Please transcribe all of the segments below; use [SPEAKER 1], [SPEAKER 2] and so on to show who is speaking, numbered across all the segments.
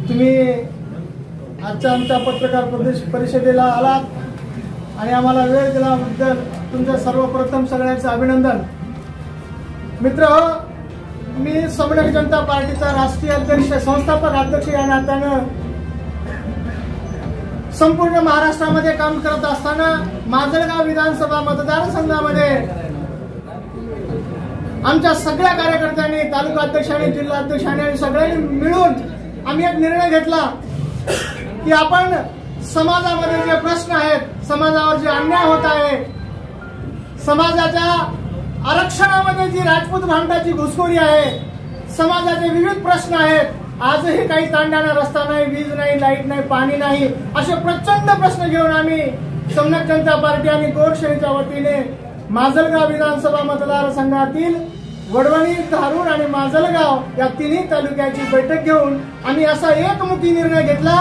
[SPEAKER 1] तुम्ही आजच्या आमच्या पत्रकार परिषदेला आलात आणि आम्हाला वेळ दिल्याबद्दल तुमचं सर्वप्रथम सगळ्यांचं अभिनंदन। मित्र, मी समन्वय जनता पार्टीचा राष्ट्रीय अध्यक्ष, संस्थापक अध्यक्ष या नात्यानं संपूर्ण महाराष्ट्रामध्ये काम करत असताना माजलगाव विधानसभा मतदारसंघामध्ये आमच्या सगळ्या कार्यकर्त्यांनी, तालुका अध्यक्षांनी, जिल्हा अध्यक्षांनी आणि सगळ्यांनी मिळून आम्ही एक निर्णय घेतला की आपण समाजामध्ये जे प्रश्न आहेत, समाजावर जे अन्याय होत आहे, समाजाच्या आरक्षणामध्ये जी राजपूत भामटाची घुसखोरी आहे, समाजाचे विविध प्रश्न आहेत, आजही काही तांड्याना रस्ता नाही, वीज नाही, लाईट नाही, पाणी नाही, असे प्रचंड प्रश्न घेऊन आम्ही समन्वय जनता पार्टी आणि गोरक्षणीच्या वतीने माजलगाव विधानसभा मतदारसंघातील वडवणी, धारूर आणि माजलगाव या तिन्ही तालुक्याची बैठक घेऊन आम्ही असा एकमुखी निर्णय घेतला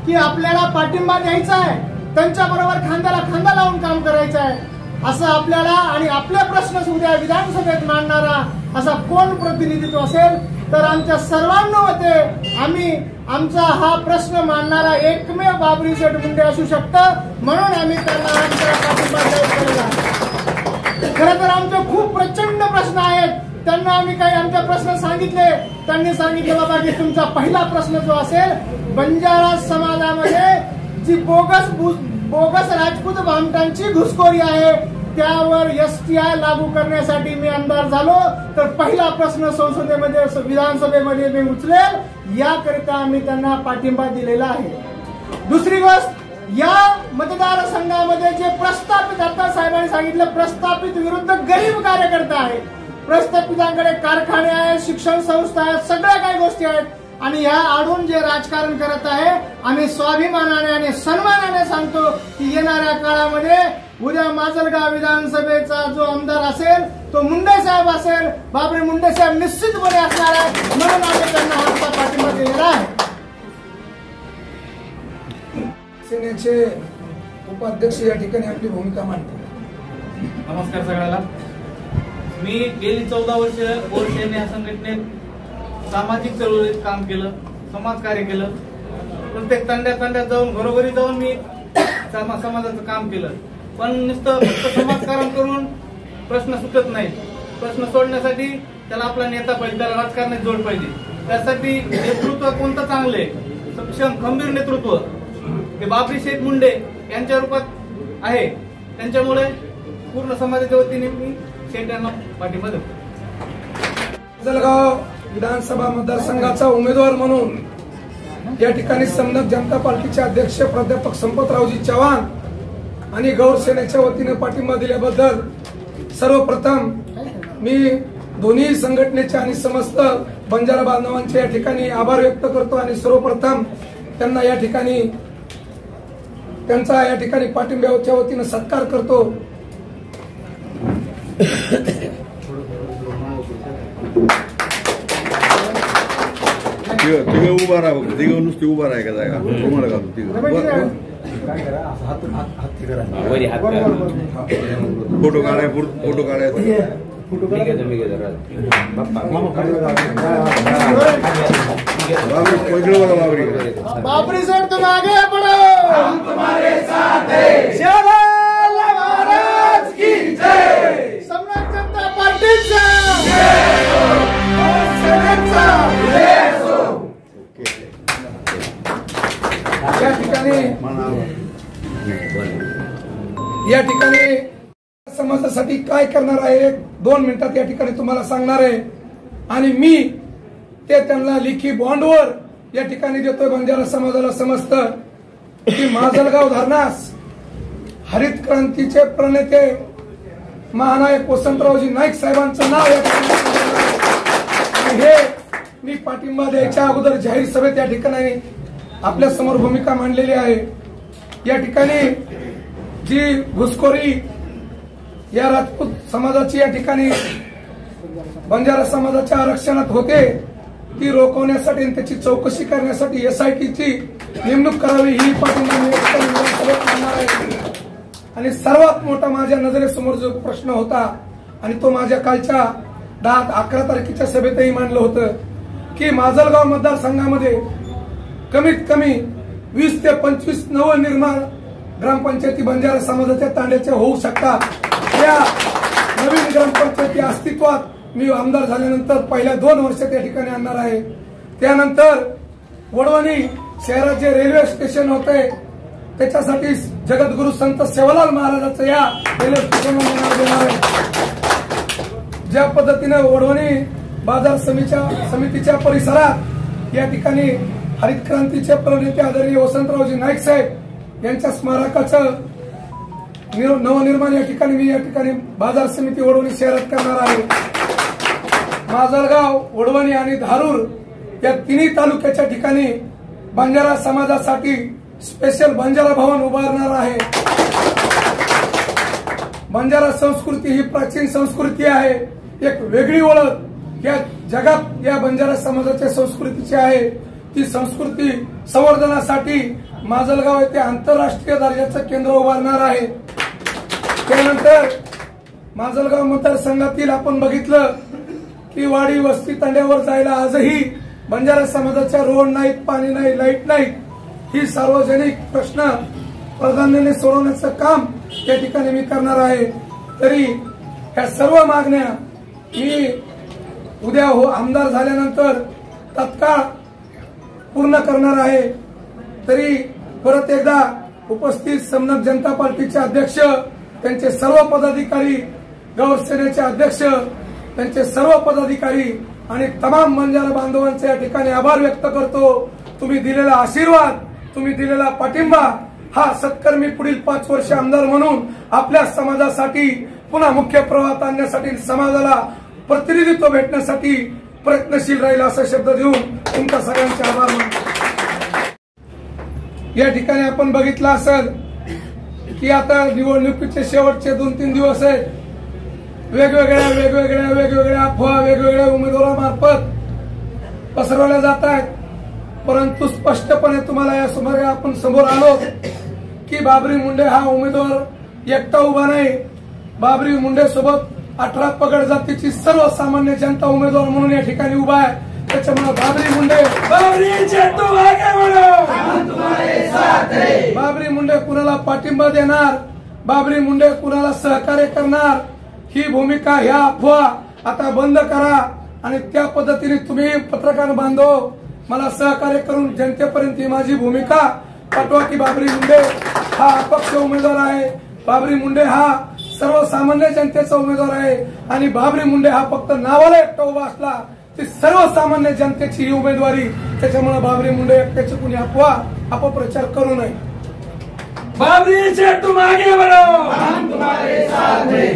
[SPEAKER 1] की आपल्याला पाठिंबा द्यायचा आहे, त्यांच्याबरोबर खांद्याला खांदा लावून काम करायचं आहे। असं आपल्याला आणि आपले प्रश्न उद्या विधानसभेत मांडणारा असा कोण प्रतिनिधित्व असेल तर आमच्या सर्वांमध्ये आम्ही आमचा हा प्रश्न मांडणारा एकमेव बाबरी शेठ मुंडे असू शकतं, म्हणून आम्ही त्यांना आमचा पाठिंबा जाहीर केला। खरं तर आमचे खूप प्रचंड प्रश्न आहेत, त्यांना आम्ही काही आमचे प्रश्न सांगितले, त्यांनी सांगितले बाबा की तुमचा पहिला प्रश्न जो असेल, बंजारा समाजामध्ये जी बोगस राजपूत भामटांची घुसखोरी आहे त्यावर STI लागू करण्यासाठी मी आमदार झालो तर पहिला प्रश्न संसदेमध्ये, विधानसभेमध्ये मी उचलेल, याकरिता आम्ही त्यांना पाठिंबा दिलेला आहे। दुसरी गोष्ट, या मतदारसंघामध्ये जे प्रस्थापित, आता साहेबांनी सांगितलं, प्रस्थापित विरुद्ध गरीब कार्यकर्ता आहे, प्रस्थापितांकडे कारखाने आहेत, शिक्षण संस्था आहेत, सगळ्या काही गोष्टी आहेत आणि ह्या आडून जे राजकारण करत आहे, आम्ही स्वाभिमानाने आणि सन्मानाने सांगतो की येणाऱ्या काळामध्ये उद्या माजलगाव विधानसभेचा जो आमदार असेल तो मुंडे साहेब असेल, बाबरी मुंडे साहेब निश्चितपणे असणार आहे, म्हणून आम्ही त्यांना आमचा पाठिंबा दिलेला आहे।
[SPEAKER 2] सेनेचे उपाध्यक्ष या ठिकाणी आपली भूमिका मांडतात।
[SPEAKER 3] नमस्कार सगळ्याला। मी गेली 14 वर्ष गोरक्षण या संघटनेत सामाजिक चळवळीत काम केलं, समाजकार्य केलं, प्रत्येक तांड्यात जाऊन, घरोघरी जाऊन मी समाजाचं काम केलं, पण नुसतं समाजकारण करून प्रश्न सुटत नाहीत। प्रश्न सोडण्यासाठी त्याला आपला नेता पाहिजे, त्याला राजकारणात जोड पाहिजे, त्यासाठी नेतृत्व कोणतं चांगले, सक्षम खंबीर नेतृत्व हे बाबरी शेठ मुंडे यांच्या रूपात आहे, त्यांच्यामुळे पूर्ण समाजाच्या वतीने मी शेठ यांना पाठिंबा देतो।
[SPEAKER 2] माजलगाव विधानसभा मतदारसंघाचा उमेदवार म्हणून या ठिकाणी समन्वय जनता पार्टीचे अध्यक्ष प्राध्यापक संपतरावजी चव्हाण आणि गौर सेनेच्या वतीने पाठिंबा दिल्याबद्दल सर्वप्रथम मी दोन्ही संघटनेचे आणि समस्त बंजारा बांधवांचे या ठिकाणी आभार व्यक्त करतो आणि सर्वप्रथम त्यांना या ठिकाणी त्यांचा या ठिकाणी पाठिंब्याच्या वतीने सत्कार करतो।
[SPEAKER 4] तिघ उभा राहा, तिघ नुसती उभा राहा का जागा तुम्हाला घालू तिघ फोटो काढाय, फोटो काढायचा
[SPEAKER 1] बाबरी सर तुम आगे बढ़ो, हम तुम्हारे साथ हैं, महाराज की जय, समन्वय जनता पार्टीचा
[SPEAKER 2] या ठिकाणी समाजासाठी काय करणार आहे 2 मिनिटात या ठिकाणी तुम्हाला सांगणार आहे आणि मी ते त्यांना लिखी बॉन्डवर या ठिकाणी देतोय। बंजारा समाजाला समजतं की माजलगाव धरणास हरित क्रांतीचे प्रणेते महानायक वसंतरावजी नाईक साहेबांचं नाव या ठिकाणी, हे मी पाठिंबा द्यायच्या अगोदर जाहीर सभेत या ठिकाणी आपल्या समोर भूमिका मांडलेली आहे। या ठिकाणी जी घुसखोरी या राजपूत समाजाची या ठिकाणी बंजारा समाजाच्या आरक्षणात होते ती रोखवण्यासाठी आणि त्याची चौकशी करण्यासाठी SITची नेमणूक करावी ही पाठिंबा मांडणार आहे। आणि सर्वात मोठा माझ्या नजरेसमोर जो प्रश्न होता आणि तो माझ्या कालच्या 10-11 तारखेच्या सभेतही मांडलं होतं की माजलगाव मतदारसंघामध्ये कमीत कमी 20 ते 25 नवनिर्माण ग्रामपंचायती बंजारा समाजाच्या तांड्याच्या होऊ शकतात। या नवीन ग्रामपंचायती अस्तित्वात मी आमदार झाल्यानंतर पहिल्या 2 वर्षात या ठिकाणी आणणार आहे। त्यानंतर वडवणी शहरात जे रेल्वे स्टेशन होते त्याच्यासाठी जगद्गुरु संत सेवालाल महाराजांचं या रेल्वे स्टेशनवर नाव देणार आहे। ज्या पद्धतीने वडवणी बाजार समितीच्या परिसरात या ठिकाणी हरित क्रांतीचे प्रणेते आदरणीय वसंतरावजी नाईक साहेब यांच्या स्मारकाचं नवनिर्माण या ठिकाणी बाजार समिती वडवणी शहरात करणार आहे। माजलगाव, वडवणी आणि धारूर या तिन्ही तालुक्याच्या ठिकाणी बंजारा समाजासाठी स्पेशल बंजारा भवन उभारणार आहे। बंजारा संस्कृती ही प्राचीन संस्कृती आहे, एक वेगळी ओळख या जगात या बंजारा समाजाच्या संस्कृतीची आहे। ती संस्कृती संवर्धनासाठी माजलगाव येथे आंतरराष्ट्रीय दर्जाचं केंद्र उभारणार आहे। त्यानंतर माजलगाव मतदारसंघातील आपण बघितलं की वाडी वस्ती तांड्यावर जायला आजही बंजारा समाजाच्या रोड नाहीत, पाणी नाही, लाईट नाही। ही सार्वजनिक प्रश्न प्राधान्याने सोडवण्याचं काम या ठिकाणी मी करणार आहे। तरी या सर्व मागण्या मी उद्या आमदार झाल्यानंतर तत्काळ पूर्ण करणार आहे। तरी परत एकदा उपस्थित समनक जनता पार्टीचे अध्यक्ष, त्यांचे सर्व पदाधिकारी, गौरसेनेचे अध्यक्ष, त्यांचे सर्व पदाधिकारी आणि तमाम बंजारा बांधवांचे या ठिकाणी आभार व्यक्त करतो। तुम्ही दिलेला आशीर्वाद, तुम्ही दिलेला पाठिंबा हा सत्कर्मी पुढील 5 वर्ष आमदार म्हणून आपल्या समाजासाठी पुन्हा मुख्य प्रवाहात आणण्यासाठी, समाजाला प्रतिनिधित्व भेटण्यासाठी प्रयत्नशील राहील असा शब्द देऊन तुमच्या सगळ्यांचे आभार मानतो। या ठिकाणी आपण बघितलं असेल की आता निवडणुकीचे शेवटचे 2-3 दिवस आहेत। वेगवेगळ्या अफवा वेगवेगळ्या उमेदवारामार्फत पसरवल्या जात आहेत, परंतु स्पष्टपणे तुम्हाला या आपण समोर आलो की बाबरी मुंडे हा उमेदवार एकटा उभा नाही। बाबरी मुंडे सोबत 18 पगड जातीची सर्वसामान्य जनता उमेदवार म्हणून या ठिकाणी उभा आहे। त्याच्यामुळे बाबरी मुंडे कुणाला पाठिंबा देणार, बाबरी मुंडे कुणाला सहकार्य करणार, ही भूमिका, ह्या अफवा आता बंद करा आणि त्या पद्धतीने तुम्ही पत्रकार बांधव मला सहकार्य करून जनतेपर्यंत ही माझी भूमिका पाठवा की बाबरी मुंडे हा अपक्ष उमेदवार आहे, बाबरी मुंडे हा सर्वसामान्य जनतेचा उमेदवार आहे आणि बाबरी मुंडे हा फक्त नावाला एकटा उभा असला ती सर्वसामान्य जनतेची ही उमेदवारी। त्याच्यामुळे बाबरी मुंडे एकट्याची कुणी अफवा अपप्रचार करू नये।
[SPEAKER 5] बाबरी से तुम आगे बढ़ो, हम तुम्हारे साथ हैं।